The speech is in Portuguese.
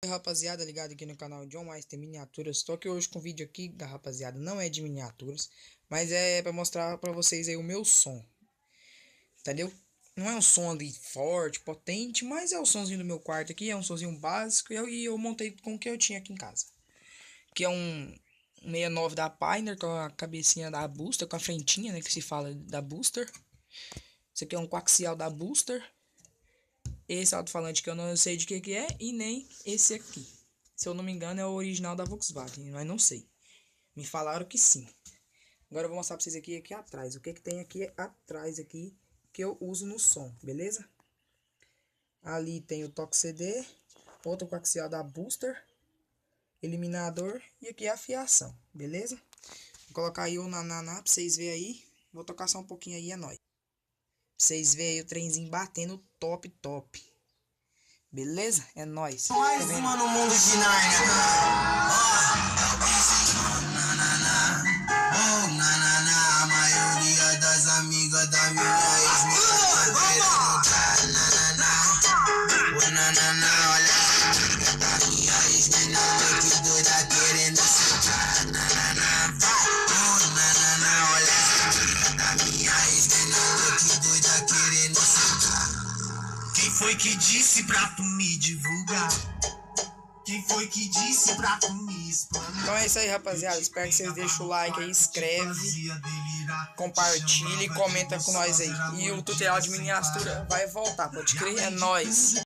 Oi, rapaziada, ligado aqui no canal John Meister Miniaturas. Estou aqui hoje com um vídeo aqui, rapaziada, não é de miniaturas, mas é para mostrar para vocês aí o meu som, entendeu? Não é um som ali forte, potente, mas é o somzinho do meu quarto aqui, é um somzinho básico e eu montei com o que eu tinha aqui em casa. Que é um 69 da Pioneer com a cabecinha da Booster, com a frentinha, né, que se fala da Booster. Esse aqui é um coaxial da Booster. Esse alto-falante que eu não sei de que é, e nem esse aqui. Se eu não me engano é o original da Volkswagen, mas não sei. Me falaram que sim. Agora eu vou mostrar pra vocês aqui atrás. O que tem aqui atrás aqui que eu uso no som, beleza? Ali tem o toque CD, outro coaxial da Booster, eliminador e aqui é a fiação, beleza? Vou colocar aí o nananá pra vocês verem aí. Vou tocar só um pouquinho aí, é nóis. Pra vocês verem aí o trenzinho batendo top. Beleza? É nóis. Mais uma no mundo de Narnia. A maioria das amigas da minha ex-mulher tá querendo dar nananá. O nananá, olha a amiga da minha ex-menina que doida querendo sentar. Nananá, o nananá, olha a amiga da minha ex-menina que doida querendo sentar. Quem foi que disse pra tu me divulgar? Quem foi que disse pra tu me explanar? Então é isso aí, rapaziada. Espero que vocês deixem o like aí, inscreve, compartilha e comenta com nós aí. E o tutorial de miniatura vai voltar, pode crer? É nóis.